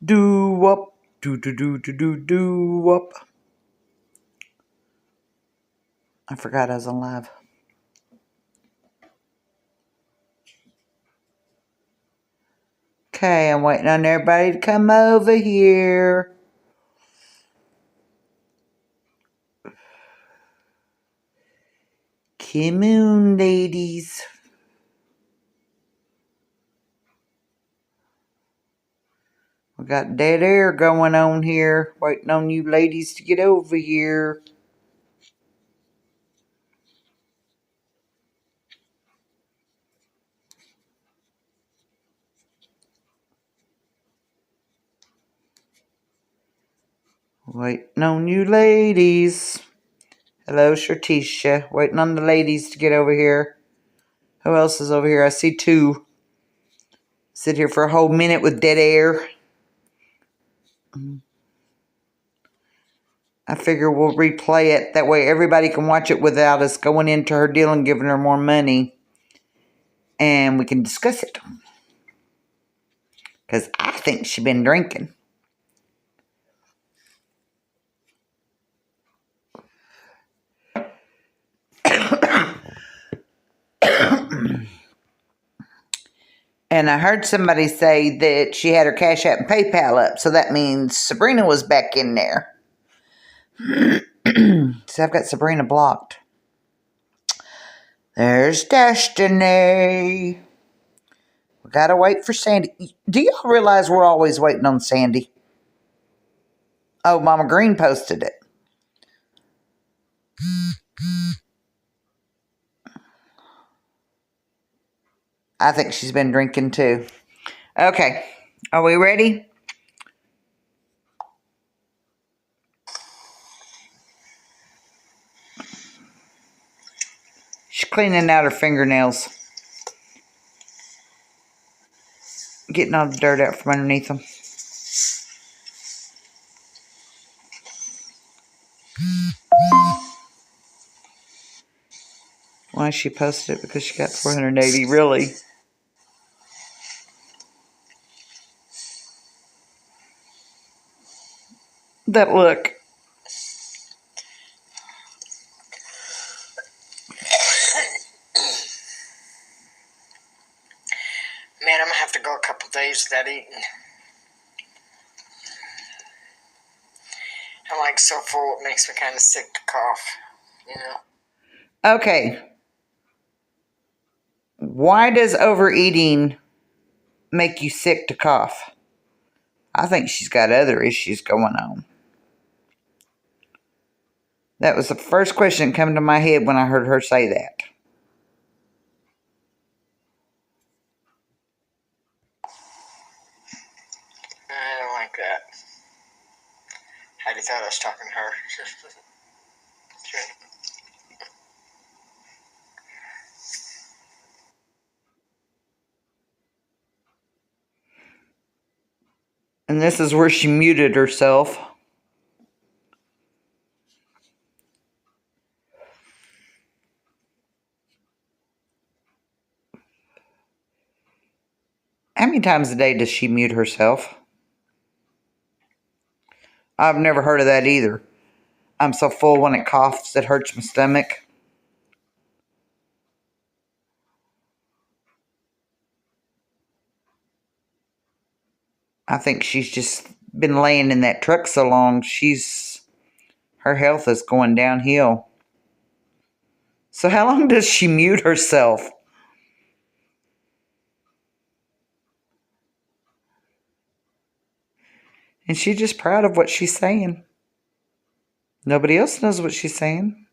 Do up, do up. I forgot I was on live. Okay, I'm waiting on everybody to come over here. Come on, ladies. We got dead air going on here. Waiting on you ladies to get over here. Waiting on you ladies. Hello, Shartisha. Waiting on the ladies to get over here. Who else is over here? I see two. Sit here for a whole minute with dead air. I figure we'll replay it. That way everybody can watch it without us going into her deal and giving her more money. And we can discuss it. Because I think she's been drinking. And I heard somebody say that she had her Cash App and PayPal up. So that means Sabrina was back in there. So I've got Sabrina blocked. There's Destiny. We gotta wait for Sandy. Do y'all realize we're always waiting on Sandy? Oh, Mama Green posted it. I think she's been drinking too. Okay, are we ready? She's cleaning out her fingernails. Getting all the dirt out from underneath them. Why she posted it? Because she got 480, really. That look. Man, I'm gonna have to go a couple days without eating. I'm like so full, it makes me kind of sick to cough, you know? Okay. Why does overeating make you sick to cough? I think she's got other issues going on. That was the first question that came to my head when I heard her say that. I don't like that. Heidi thought I was talking to her. And this is where she muted herself. How many times a day does she mute herself? I've never heard of that either. I'm so full when it coughs, it hurts my stomach. I think she's just been laying in that truck so long, her health is going downhill. So how long does she mute herself? And she's just proud of what she's saying. Nobody else knows what she's saying.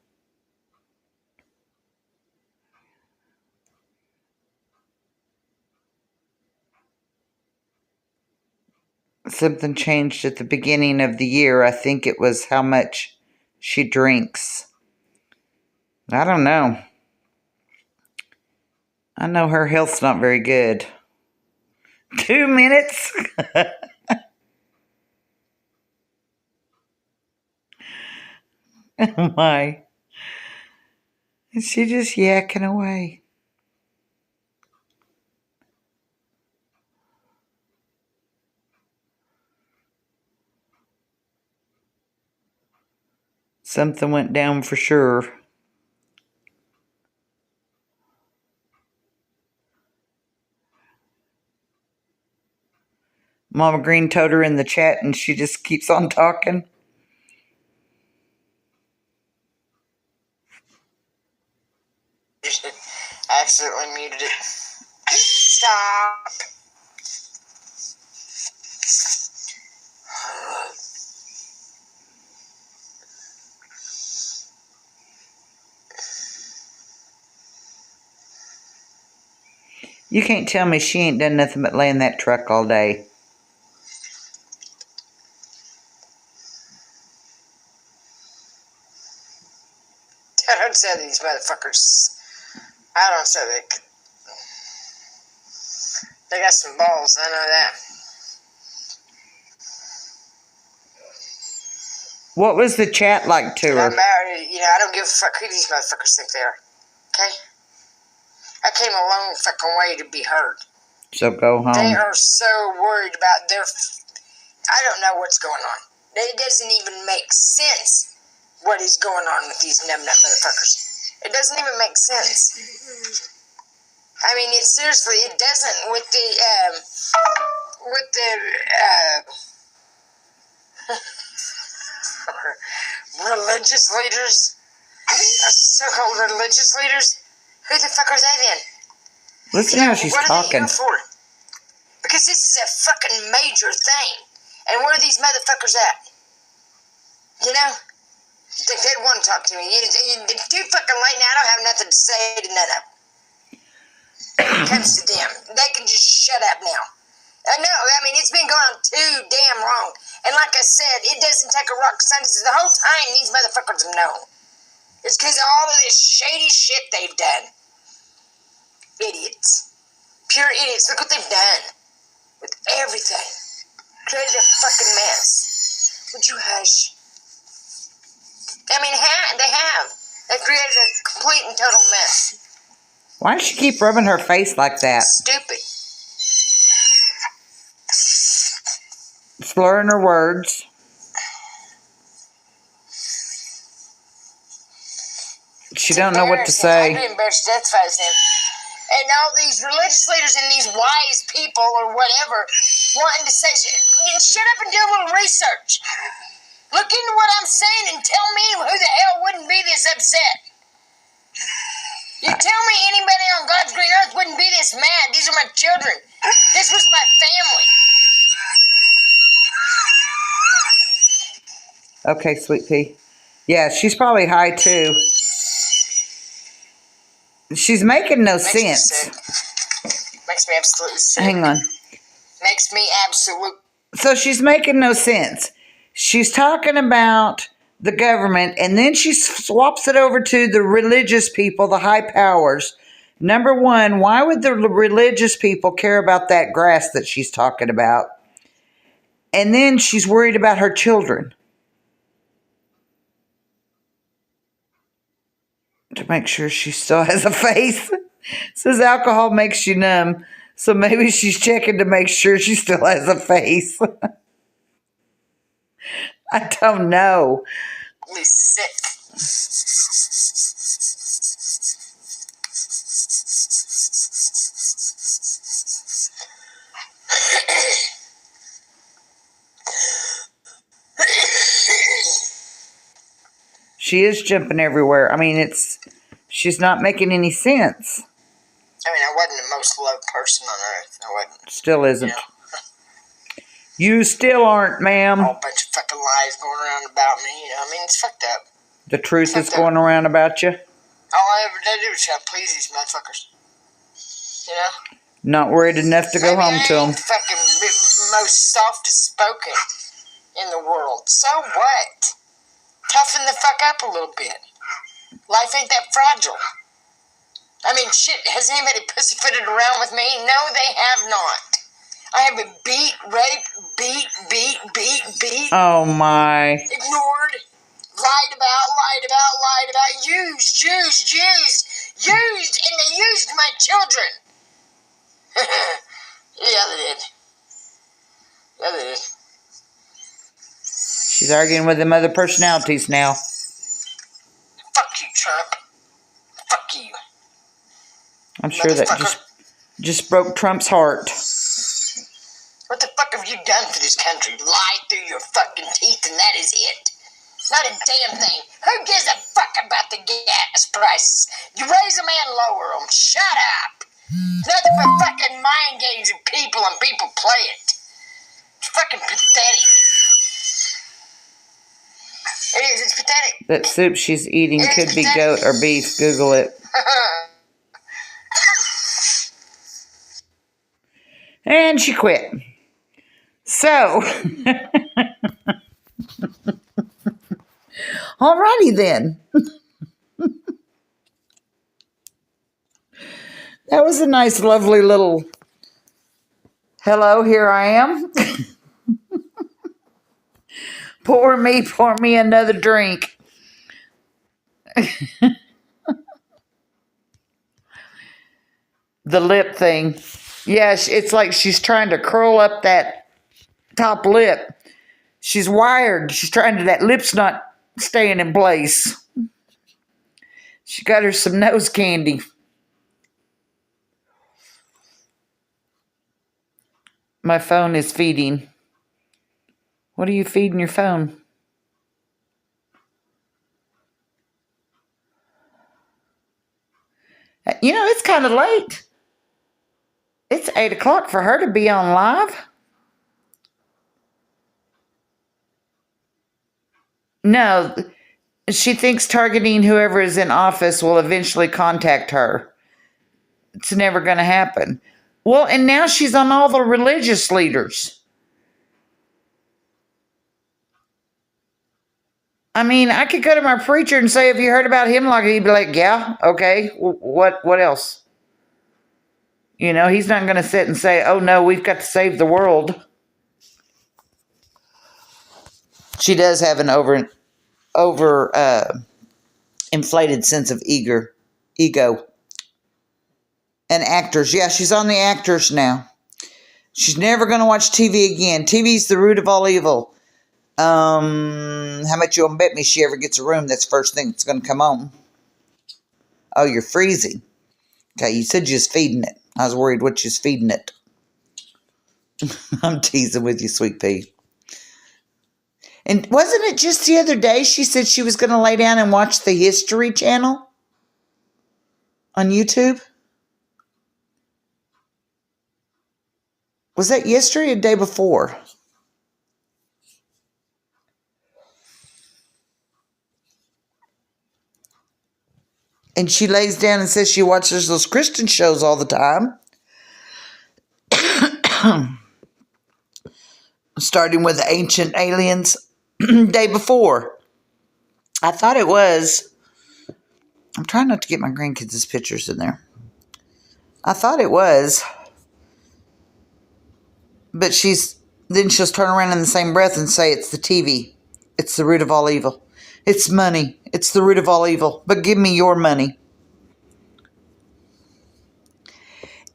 Something changed at the beginning of the year. I think it was how much she drinks. I don't know. I know her health's not very good. 2 minutes? Oh my. And she just yakking away. Something went down for sure. Mama Green told her in the chat and she just keeps on talking. I accidentally muted it. Stop. You can't tell me she ain't done nothing but lay in that truck all day. I don't say these motherfuckers. I don't say they got some balls. I know that. What was the chat like to her? I'm married. I don't give a fuck who these motherfuckers think they are. Okay? I came a long fucking way to be heard. So go home. They are so worried about their... I don't know what's going on. It doesn't even make sense what is going on with these numbnut motherfuckers. It doesn't even make sense. I mean, it seriously, it doesn't with the religious leaders, so-called religious leaders. Who the fuck are they then? Listen how she's talking. What are they here for? Because this is a fucking major thing. And where are these motherfuckers at? You know? I think they'd want to talk to me. It's too fucking late now. I don't have nothing to say to none of them. When it comes to them, they can just shut up now. I know. I mean, it's been going on too damn long. And like I said, it doesn't take a rocket scientist. The whole time these motherfuckers have known. It's because of all of this shady shit they've done. Idiots. Pure idiots. Look what they've done. With everything. Created a fucking mess. Would you hush? I mean, they have. They've created a complete and total mess. Why does she keep rubbing her face like that? Stupid. Slurring her words. She don't know what to say. I'd be embarrassed to death if I was him. And all these religious leaders and these wise people or whatever wanting to say, shut up and do a little research. Look into what I'm saying and tell me who the hell wouldn't be this upset. You tell me anybody on God's green earth wouldn't be this mad. These are my children. This was my family. Okay, Sweet Pea. Yeah, she's probably high too. She's making no sense. Makes me absolutely sick. Hang on. Makes me absolute. So she's making no sense. She's talking about the government, and then she swaps it over to the religious people, the high powers. Number one, why would the religious people care about that grass that she's talking about? And then she's worried about her children. To make sure she still has a face. Says alcohol makes you numb. So maybe she's checking to make sure she still has a face. I don't know. Sick. She is jumping everywhere. I mean, she's not making any sense. I mean, I wasn't the most loved person on earth. I wasn't. Still isn't. You still aren't, ma'am. A whole bunch of fucking lies going around about me. I mean, it's fucked up. The truth is going around about you? All I ever did was try to please these motherfuckers. You know? Not worried enough to go home to them. Fucking most softest spoken in the world. So what? Toughen the fuck up a little bit. Life ain't that fragile. I mean, shit, has anybody pussyfooted around with me? No, they have not. I have been beat, raped, beat. Oh, my. Ignored, lied about, used, and they used my children. Yeah, they did. She's arguing with them other personalities now. Trump. Fuck you. I'm sure that just broke Trump's heart. What the fuck have you done for this country? Lie through your fucking teeth and that is it. Not a damn thing. Who gives a fuck about the gas prices? You raise them and lower them. Shut up. Nothing but fucking mind games and people play it. It's fucking pathetic. It is. It's pathetic. That soup she's eating could be goat or beef. Google it. And she quit. So, alrighty then. That was a nice, lovely little hello, here I am. Pour me another drink. The lip thing. Yeah, it's like she's trying to curl up that top lip. She's wired. She's trying to, that lip's not staying in place. She got her some nose candy. My phone is feeding. What are you feeding your phone? You know, it's kind of late. It's 8 o'clock for her to be on live. No, she thinks targeting whoever is in office will eventually contact her. It's never going to happen. Well, and now she's on all the religious leaders. I mean, I could go to my preacher and say, have you heard about him? Like, he'd be like, yeah, okay. What else? You know, he's not going to sit and say, oh no, we've got to save the world. She does have an over inflated sense of ego. And actors. Yeah, she's on the actors now. She's never going to watch TV again. TV's the root of all evil. How much you want to bet me she ever gets a room? That's the first thing that's going to come on. Oh, you're freezing. Okay, you said you was feeding it. I was worried what you was feeding it. I'm teasing with you, sweet pea. And wasn't it just the other day she said she was going to lay down and watch the History Channel on YouTube? Was that yesterday or the day before? And she lays down and says she watches those Christian shows all the time. Starting with the Ancient Aliens. Day before. I thought it was. I'm trying not to get my grandkids' pictures in there. I thought it was. But then she'll turn around in the same breath and say it's the TV. It's the root of all evil. It's money. It's the root of all evil. But give me your money.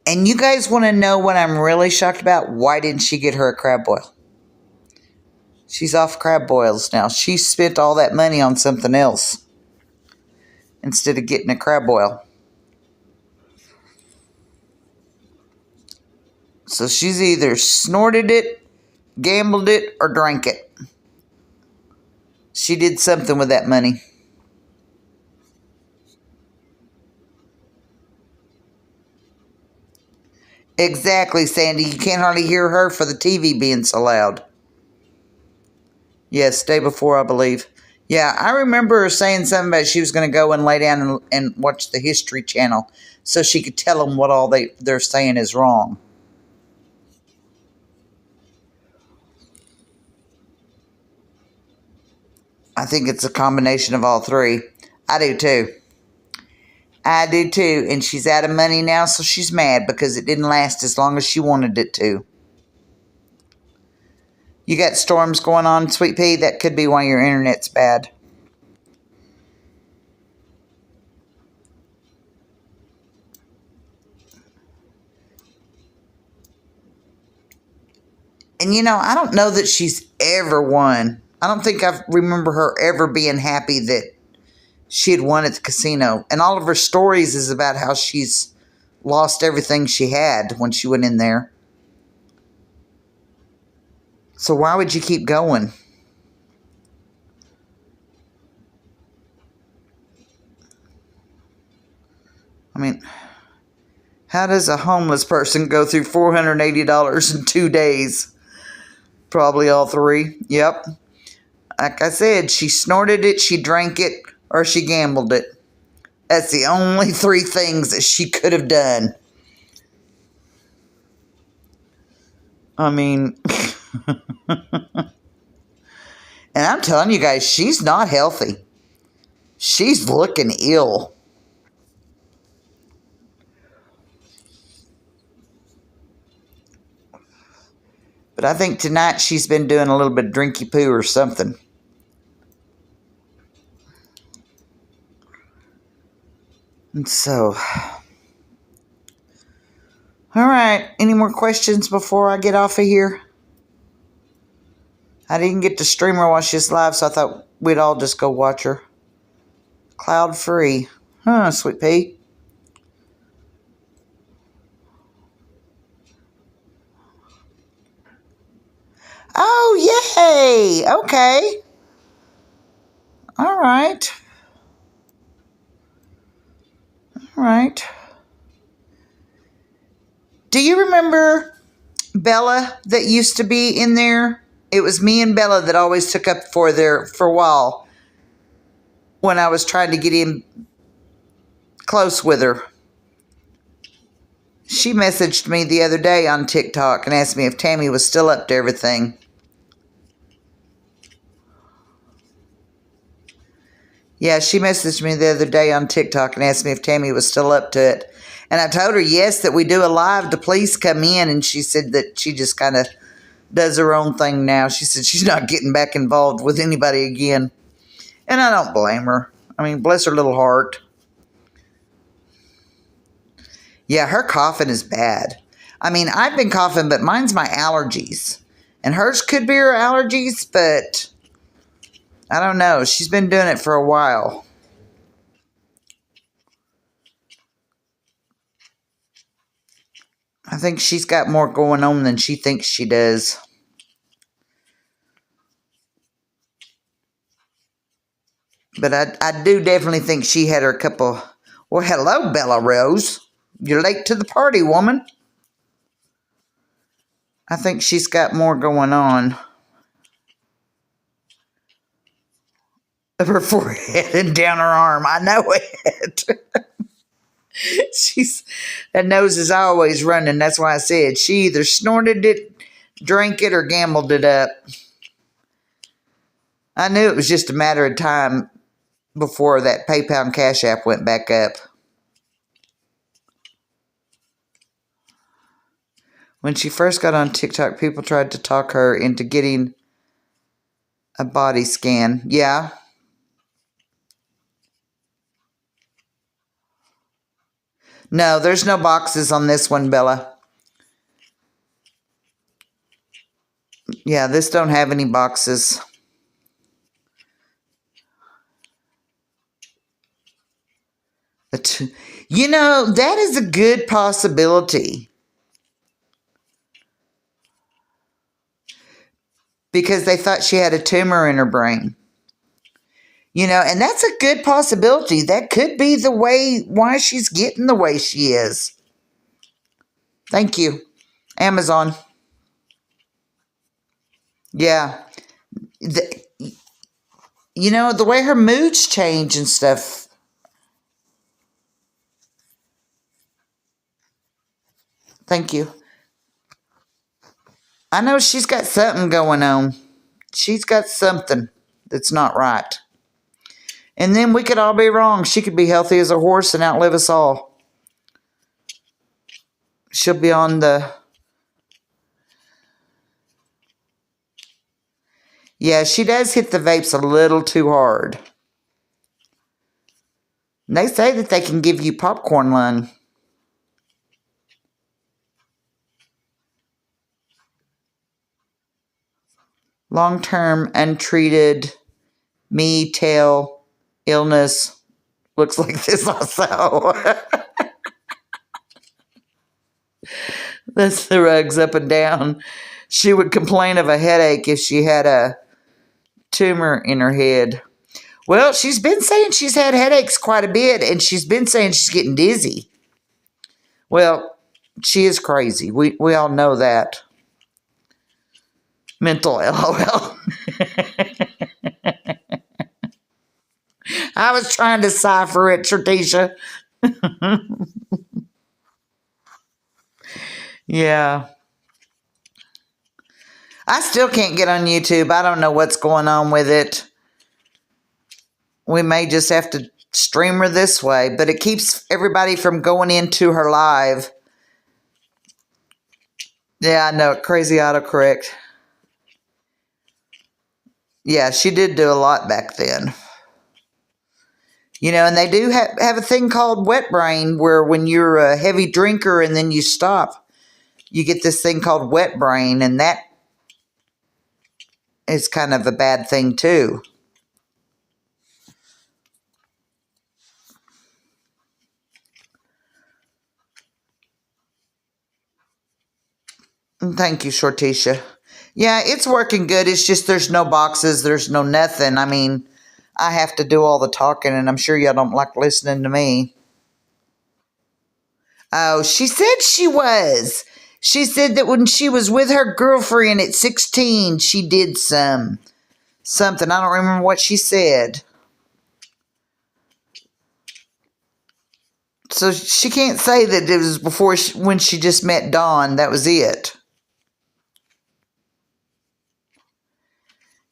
And you guys want to know what I'm really shocked about? Why didn't she get her a crab boil? She's off crab boils now. She spent all that money on something else instead of getting a crab boil. So she's either snorted it, gambled it, or drank it. She did something with that money. Exactly, Sandy. You can't hardly hear her for the TV being so loud. Yes, day before, I believe. Yeah, I remember her saying something about she was going to go and lay down and watch the History Channel so she could tell them what all they're saying is wrong. I think it's a combination of all three. I do too. I do too. And she's out of money now, so she's mad because it didn't last as long as she wanted it to. You got storms going on, Sweet Pea? That could be why your internet's bad. And you know, I don't know that she's ever won. I don't think I remember her ever being happy that she had won at the casino. And all of her stories is about how she's lost everything she had when she went in there. So why would you keep going? I mean, how does a homeless person go through $480 in 2 days? Probably all three. Yep. Like I said, she snorted it, she drank it, or she gambled it. That's the only three things that she could have done. I mean, and I'm telling you guys, she's not healthy. She's looking ill. But I think tonight she's been doing a little bit of drinky poo or something. And so, all right. Any more questions before I get off of here? I didn't get to stream her while she's live, so I thought we'd all just go watch her. Cloud free. Huh, sweet pea. Oh, yay! Okay. All right. All right. Do you remember Bella that used to be in there? It was me and Bella that always took up for there for a while when I was trying to get in close with her. She messaged me the other day on TikTok and asked me if Tammy was still up to everything. Yeah, she messaged me the other day on TikTok and asked me if Tammy was still up to it. And I told her, yes, that we do a live to please come in. And she said that she just kind of does her own thing now. She said she's not getting back involved with anybody again. And I don't blame her. I mean, bless her little heart. Yeah, her coughing is bad. I mean, I've been coughing, but mine's my allergies. And hers could be her allergies, but I don't know. She's been doing it for a while. I think she's got more going on than she thinks she does. But I do definitely think she had her couple. Well, hello, Bella Rose. You're late to the party, woman. I think she's got more going on. Of her forehead and down her arm. I know it. That nose is always running. That's why I said she either snorted it, drank it, or gambled it up. I knew it was just a matter of time before that PayPal and Cash App went back up. When she first got on TikTok, people tried to talk her into getting a body scan. Yeah. No, there's no boxes on this one, Bella. Yeah, this don't have any boxes. You know, that is a good possibility. Because they thought she had a tumor in her brain. You know, and that's a good possibility. That could be the way why she's getting the way she is. Thank you, Amazon. Yeah. You know, the way her moods change and stuff. Thank you. I know she's got something going on. She's got something that's not right. And then we could all be wrong. She could be healthy as a horse and outlive us all. She'll be on the... Yeah, she does hit the vapes a little too hard. And they say that they can give you popcorn lung. Long-term untreated me tail illness looks like this also. That's the rugs up and down. She would complain of a headache if she had a tumor in her head. Well, she's been saying she's had headaches quite a bit, and she's been saying she's getting dizzy. Well, she is crazy. We all know that. Mental LOL. I was trying to cipher it, Tritisha. Yeah. I still can't get on YouTube. I don't know what's going on with it. We may just have to stream her this way, but it keeps everybody from going into her live. Yeah, I know. Crazy autocorrect. Yeah, she did do a lot back then. And they do have a thing called wet brain, where when you're a heavy drinker and then you stop, you get this thing called wet brain, and that is kind of a bad thing too. Thank you, Shortisha. Yeah, it's working good. It's just there's no boxes, there's no nothing. I mean, I have to do all the talking, and I'm sure y'all don't like listening to me. Oh, she said she was. She said that when she was with her girlfriend at 16, she did something. I don't remember what she said. So she can't say that it was before when she just met Dawn. That was it.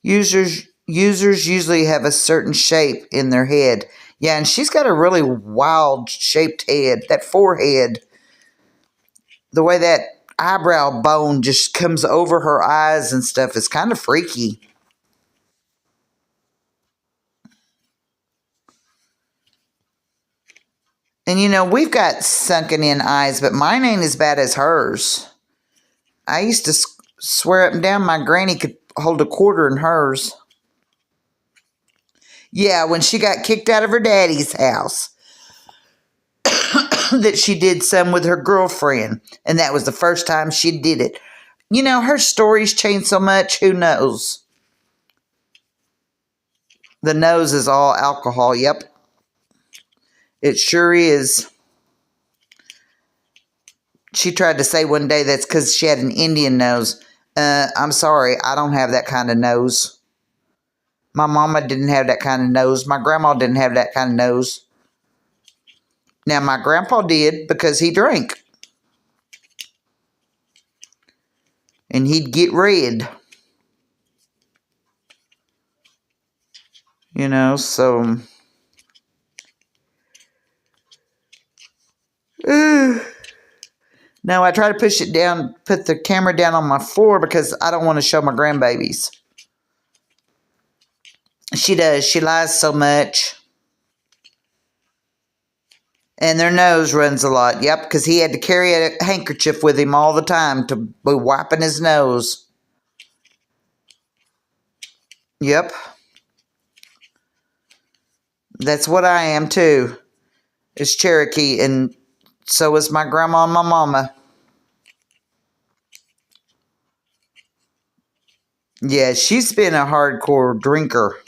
Users usually have a certain shape in their head. Yeah, and she's got a really wild shaped head. That forehead, the way that eyebrow bone just comes over her eyes and stuff is kind of freaky. And we've got sunken in eyes, but mine ain't as bad as hers. I used to swear up and down my granny could hold a quarter in hers. Yeah, when she got kicked out of her daddy's house, that she did some with her girlfriend, and that was the first time she did it. Her stories change so much, who knows? The nose is all alcohol, yep. It sure is. She tried to say one day that's because she had an Indian nose. I'm sorry, I don't have that kind of nose. My mama didn't have that kind of nose. My grandma didn't have that kind of nose. Now, my grandpa did because he drank. And he'd get red. So... Now, I try to push it down, put the camera down on my floor because I don't want to show my grandbabies. She does. She lies so much. And their nose runs a lot. Yep, because he had to carry a handkerchief with him all the time to be wiping his nose. Yep. That's what I am too. It's Cherokee, and so is my grandma and my mama. Yeah, she's been a hardcore drinker.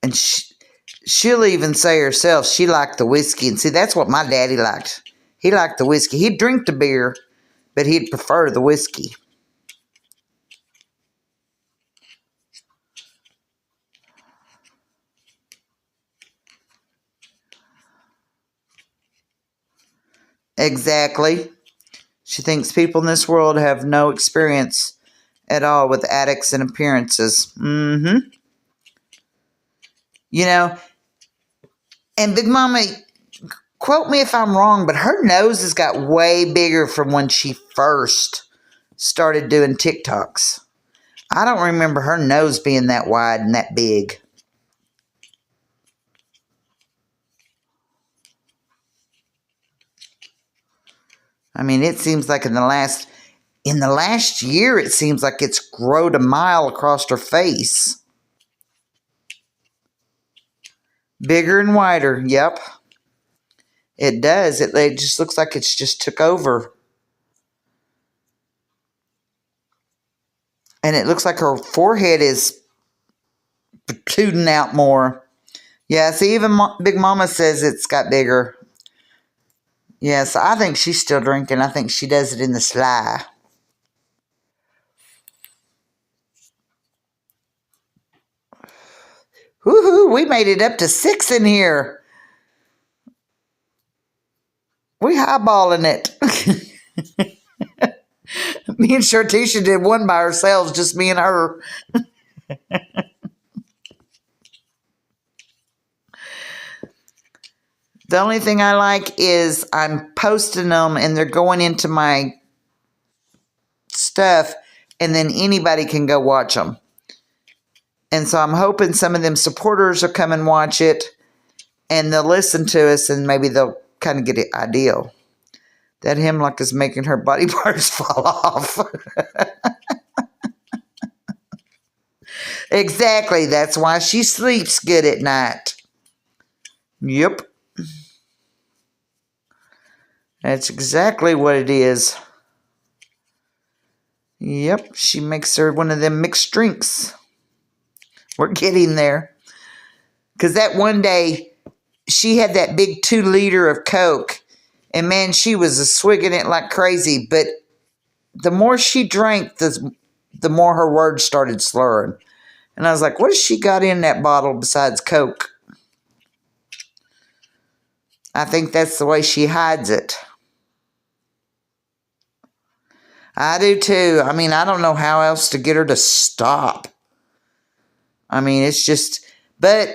And she'll even say herself she liked the whiskey. And see, that's what my daddy liked. He liked the whiskey. He'd drink the beer, but he'd prefer the whiskey. Exactly. She thinks people in this world have no experience at all with addicts and appearances. Mm-hmm. And Big Mama, quote me if I'm wrong, but her nose has got way bigger from when she first started doing TikToks. I don't remember her nose being that wide and that big. I mean, it seems like in the last year, it seems like it's grown a mile across her face. Bigger and wider. Yep. It does. It just looks like it's just took over. And it looks like her forehead is protruding out more. Yeah, see, even Big Mama says it's got bigger. Yeah, so I think she's still drinking. I think she does it in the sly. Woohoo, we made it up to 6 in here. We highballing it. Me and Shartisha did one by ourselves, just me and her. The only thing I like is I'm posting them and they're going into my stuff, and then anybody can go watch them. And so I'm hoping some of them supporters will come and watch it, and they'll listen to us, and maybe they'll kind of get an idea. That hemlock is making her body parts fall off. Exactly. That's why she sleeps good at night. Yep. That's exactly what it is. Yep. She makes her one of them mixed drinks. We're getting there. Because that one day, she had that big 2-liter of Coke. And man, she was a swigging it like crazy. But the more she drank, the more her words started slurring. And I was like, what has she got in that bottle besides Coke? I think that's the way she hides it. I do too. I mean, I don't know how else to get her to stop. I mean, it's just, but,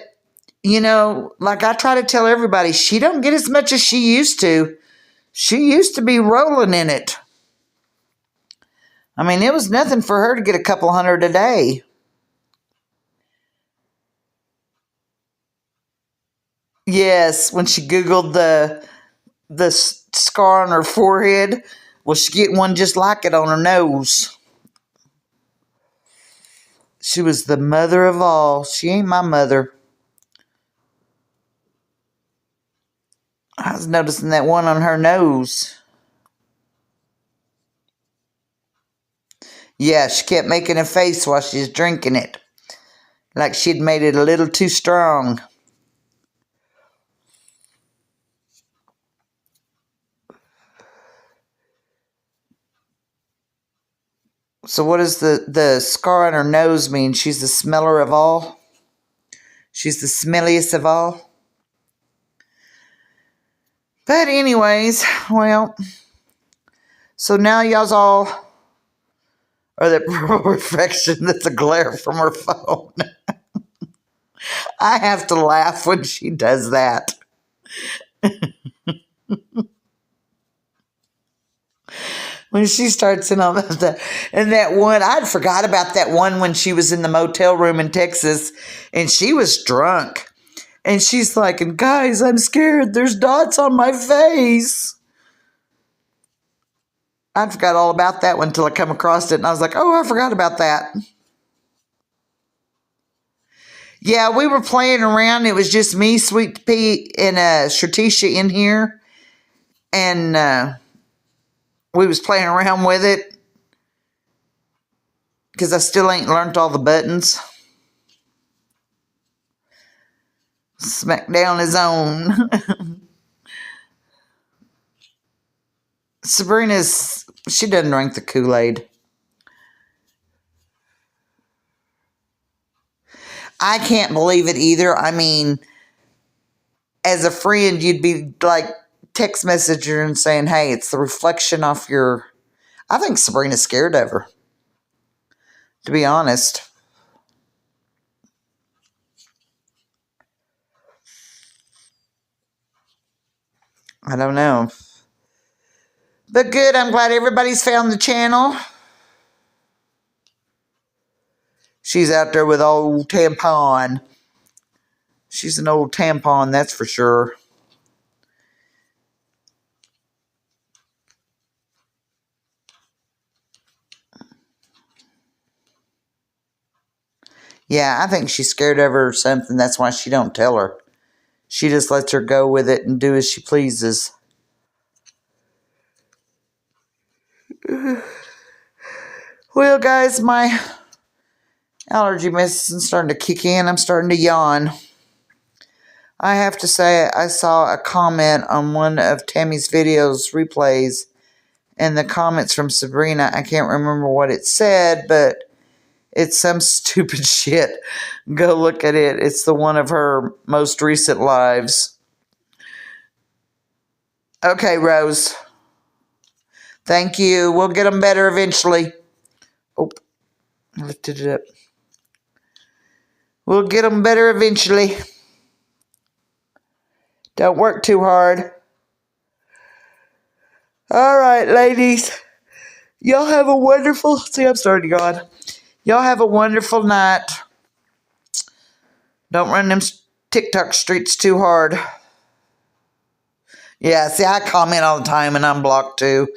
you know, like I try to tell everybody, she don't get as much as she used to. She used to be rolling in it. I mean, it was nothing for her to get a couple hundred a day. Yes, when she Googled the scar on her forehead, well, she get one just like it on her nose. She was the mother of all. She ain't my mother. I was noticing that one on her nose. Yeah, she kept making a face while she was drinking it. Like she'd made it a little too strong. So what does the scar on her nose mean? She's the smeller of all? She's the smelliest of all? But anyways, well, so now y'all's all are that reflection that's a glare from her phone. I have to laugh when she does that. When she starts in on that, and that one, I'd forgot about that one when she was in the motel room in Texas and she was drunk. And she's like, and guys, I'm scared. There's dots on my face. I forgot all about that one until I come across it. And I was like, oh, I forgot about that. Yeah, we were playing around. It was just me, Sweet Pea, and Shartisha in here. And we was playing around with it. Because I still ain't learned all the buttons. Smackdown is on. She doesn't drink the Kool-Aid. I can't believe it either. I mean, as a friend, you'd be like text messenger and saying, hey, it's the reflection off your... I think Sabrina's scared of her, to be honest. I don't know. But good, I'm glad everybody's found the channel. She's out there with old tampon. She's an old tampon, that's for sure. Yeah, I think she's scared of her or something. That's why she don't tell her. She just lets her go with it and do as she pleases. Well, guys, my allergy medicine's starting to kick in. I'm starting to yawn. I have to say, I saw a comment on one of Tammy's videos replays, and the comments from Sabrina, I can't remember what it said, but it's some stupid shit. Go look at it. It's the one of her most recent lives. Okay, Rose. Thank you. We'll get them better eventually. Oh, lifted it up. We'll get them better eventually. Don't work too hard. All right, ladies. Y'all have a wonderful... See, I'm starting to yawn. Y'all have a wonderful night. Don't run them TikTok streets too hard. Yeah, see, I comment all the time and I'm blocked too.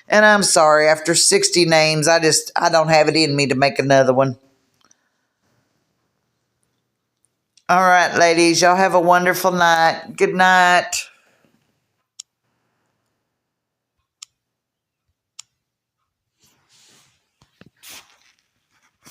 And I'm sorry, after 60 names, I don't have it in me to make another one. All right, ladies, y'all have a wonderful night. Good night.